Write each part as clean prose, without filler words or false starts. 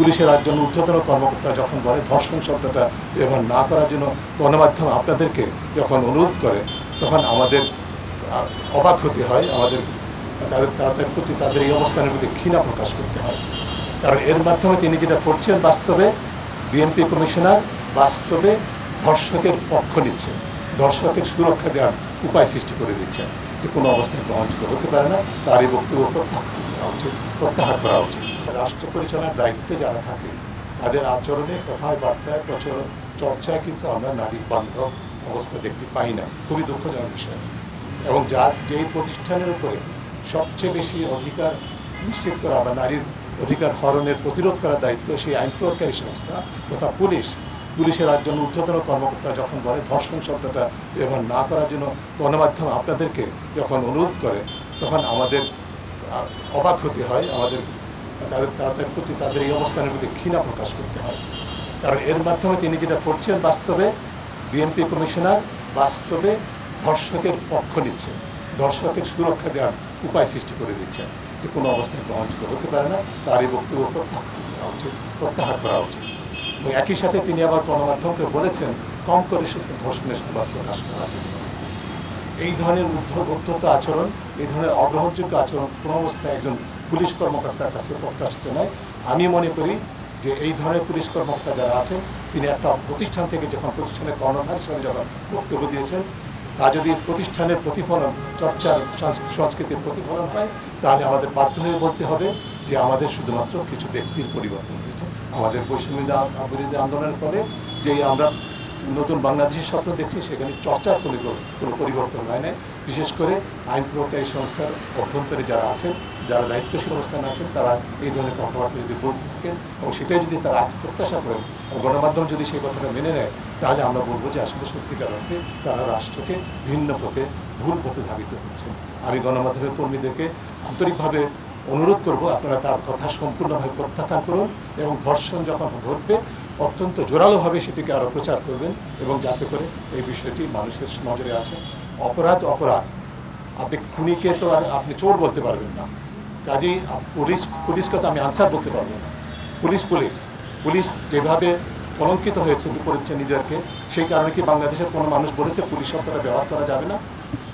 পুলিশের একজন ঊর্ধ্বতন কর্মকর্তা যখন বলে ধর্ষণ শব্দটা ব্যবহার না করার জন্য গণমাধ্যম আপনাদেরকে যখন অনুরোধ করে, তখন আমাদের অবাক হতে হয়, আমাদের তাদের প্রতি, তাদের এই অবস্থানের প্রতি ঘৃণা প্রকাশ করতে হয়। কারণ এর মাধ্যমে তিনি যেটা করছেন, বাস্তবে বিএনপি কমিশনার বাস্তবে ধর্ষকের পক্ষ নিচ্ছেন, ধর্ষকের সুরক্ষা দেওয়ার উপায় সৃষ্টি করে দিচ্ছেন। যে কোনো অবস্থায় গ্রহণযোগ্য হতে পারে না, তার এই বক্তব্য প্রত্যাহার করা উচিত। রাষ্ট্র পরিচালনার দায়িত্বে যারা থাকে তাদের আচরণে, কথায়, বার্তায়, চর্চায় কিন্তু আমরা নারী বান্ধব অবস্থা দেখতে পাই না। খুবই দুঃখজনক বিষয়। এবং যেই প্রতিষ্ঠানের উপরে সবচেয়ে বেশি অধিকার নিশ্চিত করা বা নারীর অধিকার হরণের প্রতিরোধ করার দায়িত্ব, সেই আইন প্রয়োগকারী সংস্থা তথা পুলিশের একজন ঊর্ধ্বতন কর্মকর্তা যখন বলে ধর্ষণ শব্দটা ব্যবহার না করার জন্য গণমাধ্যম আপনাদেরকে যখন অনুরোধ করে, তখন আমাদের অবাক হতে হয়, আমাদের তাদের প্রতি, তাদের এই অবস্থানের প্রতি ঘৃণা প্রকাশ করতে হয়। কারণ এর মাধ্যমে তিনি যেটা করছেন, বাস্তবে বিএনপি কমিশনার বাস্তবে ধর্ষকের পক্ষ নিচ্ছেন, ধর্ষকের সুরক্ষা দেওয়ার উপায় সৃষ্টি করে দিচ্ছেন। যে কোনো অবস্থায় গ্রহণযোগ্য হতে পারে না, তার এই বক্তব্য প্রত্যাহার করা উচিত। এবং একই সাথে তিনি আবার গণমাধ্যমকে বলেছেন কম করে ধর্ষণের সংবাদ প্রকাশ করার জন্য। এই ধরনের উদ্ধত আচরণ, এই ধরনের অগ্রহণযোগ্য আচরণ কোনো অবস্থায় একজন পুলিশ কর্মকর্তার কাছে প্রত্যাশিত নয়। আমি মনে করি যে এই ধরনের পুলিশ কর্মকর্তা যারা আছেন, তিনি একটা প্রতিষ্ঠান থেকে যখন প্রতিষ্ঠানের কর্ণধার হিসেবে যখন বক্তব্য দিয়েছেন, তা যদি প্রতিষ্ঠানের প্রতিফলন, চর্চার সংস্কৃতির প্রতিফলন হয়, তাহলে আমাদের বাধ্য হয়ে বলতে হবে যে আমাদের শুধুমাত্র কিছু ব্যক্তির পরিবর্তন হয়েছে। আমাদের বৈষম্য বিরোধী আন্দোলনের ফলে যে আমরা নতুন বাংলাদেশের স্বপ্ন দেখছি, সেখানে চর্চার কোনো পরিবর্তন হয় না। বিশেষ করে আইন প্রয়োগকারী সংস্থার অভ্যন্তরে যারা আছেন, যারা দায়িত্বশীল অবস্থানে আছেন, তারা এই ধরনের কথাবার্তা যদি বলতে থাকেন এবং সেটাই যদি তারা প্রত্যাশা করেন, গণমাধ্যম যদি সেই কথাটা মেনে নেয়, তাহলে আমরা বলবো যে আসলে সত্যিকার অর্থে তারা রাষ্ট্রকে ভিন্ন পথে, ভুল পথে ধাবিত করছেন। আমি গণমাধ্যমের কর্মীদেরকে আন্তরিকভাবে অনুরোধ করব, আপনারা তার কথা সম্পূর্ণভাবে প্রত্যাখ্যান করুন এবং ধর্ষণ যখন ঘটবে অত্যন্ত জোরালোভাবে সেটিকে আরও প্রচার করবেন, এবং যাতে করে এই বিষয়টি মানুষের নজরে আছে। অপরাধ। আপনি খুনিকে তো আর আপনি চোর বলতে পারবেন না, কাজেই পুলিশকে তো আমি আনসার বলতে পারবো না। পুলিশ যেভাবে কলঙ্কিত করেছে নিজেদেরকে, সেই কারণে কি বাংলাদেশের কোনো মানুষ বলেছে পুলিশ শব্দটা ব্যবহার করা যাবে না?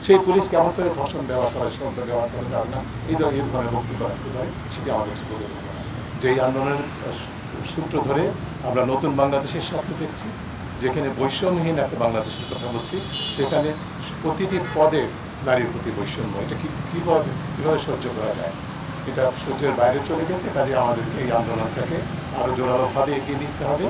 সেই পুলিশ কেমন করে ধর্ষণ ব্যবহার করা, শব্দ ব্যবহার করা যাবে না, এই ধরনের বক্তব্য রাখতে পারে, সেটি আমাদের কাছে বলে দেবো না। যেই আন্দোলনের সূত্র ধরে আমরা নতুন বাংলাদেশের স্বপ্ন দেখছি, যেখানে বৈষম্যহীন একটা বাংলাদেশের কথা বলছি, সেখানে প্রতিটি পদে নারীর প্রতি বৈষম্য, এটা কীভাবে সহ্য করা যায়? এটা সহ্যের বাইরে চলে গেছে। কাজে আমাদেরকে এই আন্দোলনটাকে আরও জোরালোভাবে এগিয়ে নিতে হবে।